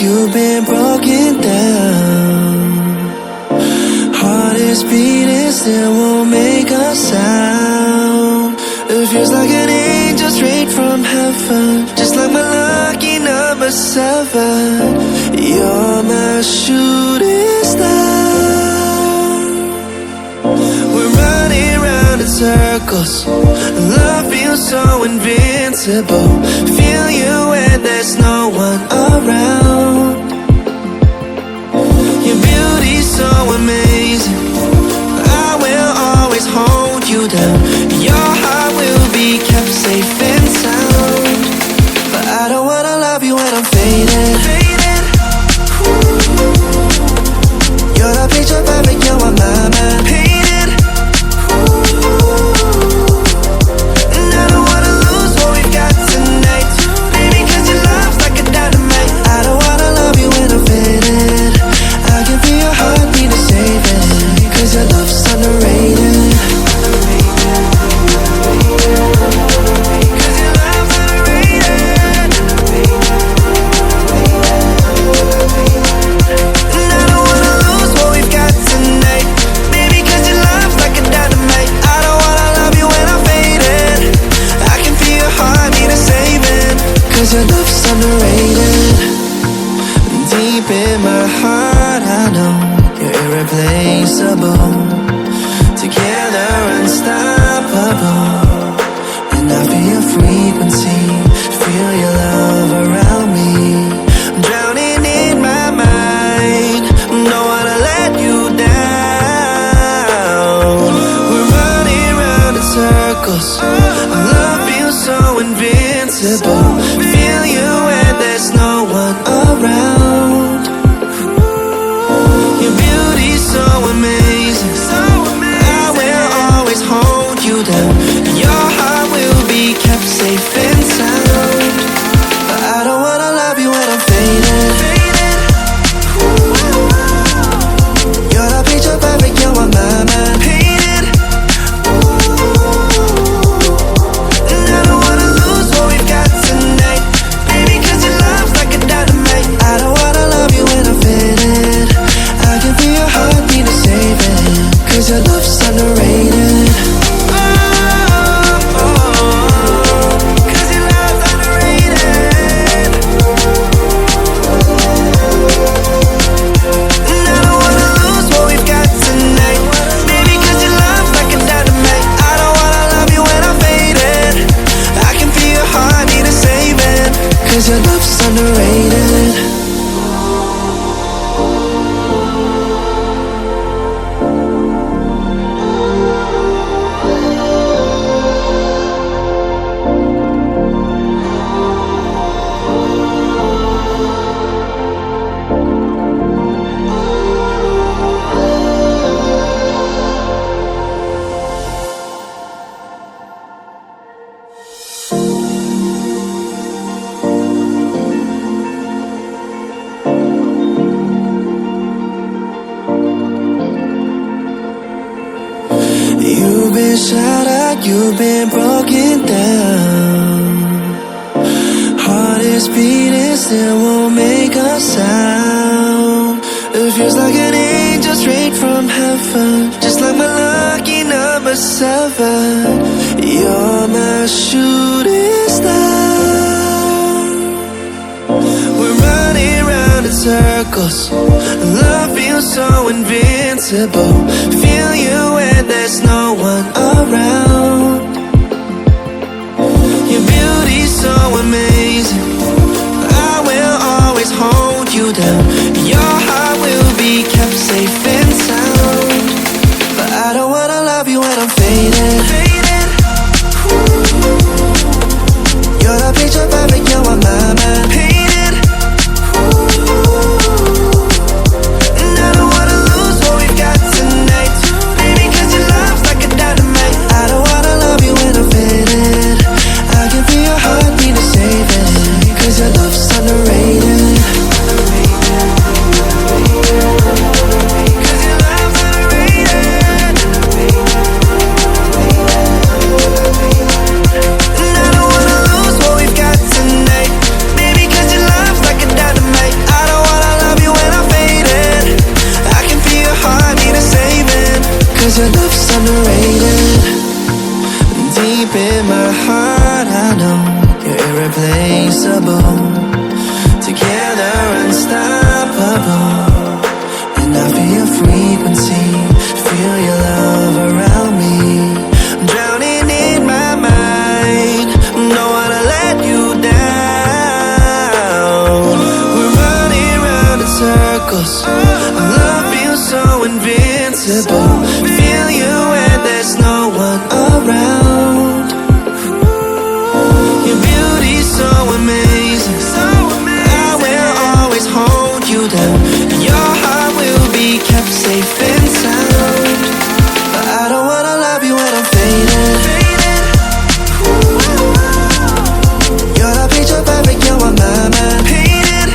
you've been broken down. Heart is beating, still won't make a sound. It feels like an angel straight from heaven, just like my lucky number 7. You're my shooting star. We're running round in circles, love feels so invincible. Feel you when there's no one around. Your beauty's so amazing, I will always hold you down. Your heart will be kept safe and sound. But I don't wanna love you when I'm faded. You're the picture perfect, you're on my mind. Painted. And I don't wanna lose what we've got tonight, baby, cause your love's like a dynamite. I don't wanna love you when I'm faded. I can feel your heartbeat to save it, cause your love's underrated. Your love's underrated. Deep in my heart, I know you're irreplaceable. Together, unstoppable. And I feel your frequency, feel your love around me. I'm drowning in my mind, don't wanna let you down. We're running round in circles, love feels so invincible. Feel you when there's no one around. Your beauty's so amazing, I will always hold you down. Your heart will be kept safe and sound. But I don't wanna love you when I'm faded. You're the picture perfect, you're on my mind. Painted. And I don't wanna lose what we've got tonight, baby, cause your love's like a dynamite. I don't wanna love you when I'm faded. I can feel your heartbeat to save it, cause your love's underrated. Cause your love's underrated. And I don't wanna lose what we've got tonight, baby, cause your love's like a dynamite. I don't wanna love you when I'm faded. I can feel your heartbeat to save it, cause your love's underrated. You've been shattered, you've been broken down. Heart is beating, still won't make a sound. It feels like an angel straight from heaven, just like my lucky number 7. You're my shooting star. We're running round in circles, love feels so invincible. Feel you when there's no one around. Your beauty's so amazing, I will always hold you down. Your heart will be kept safe and sound. But I don't wanna love you when I'm faded. You're the picture perfect, you're on my mind. Painted. And I don't wanna lose what we've got tonight, baby, cause your love's like a dynamite. I don't wanna love you when I'm faded. I can feel your heartbeat to save it, cause your love's underrated. miracles. Our love feels so invincible. Feel you when there's no one around. Your beauty's so amazing. I will always hold you down. Your heart will be kept safe and sound. But I don't wanna love you when I'm faded. You're the picture perfect, you're on my mind. Painted.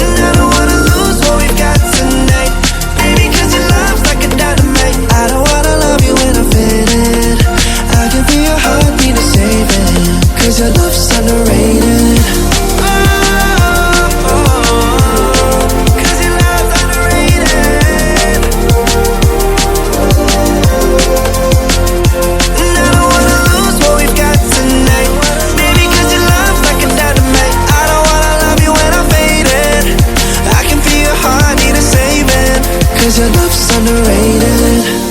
And I don't wanna lose what we've got tonight, baby, 'cause your love's like a dynamite. I don't wanna love you when I'm faded. I can be your heartbeat to save it, 'cause your love's underrated. Cause your love's underrated.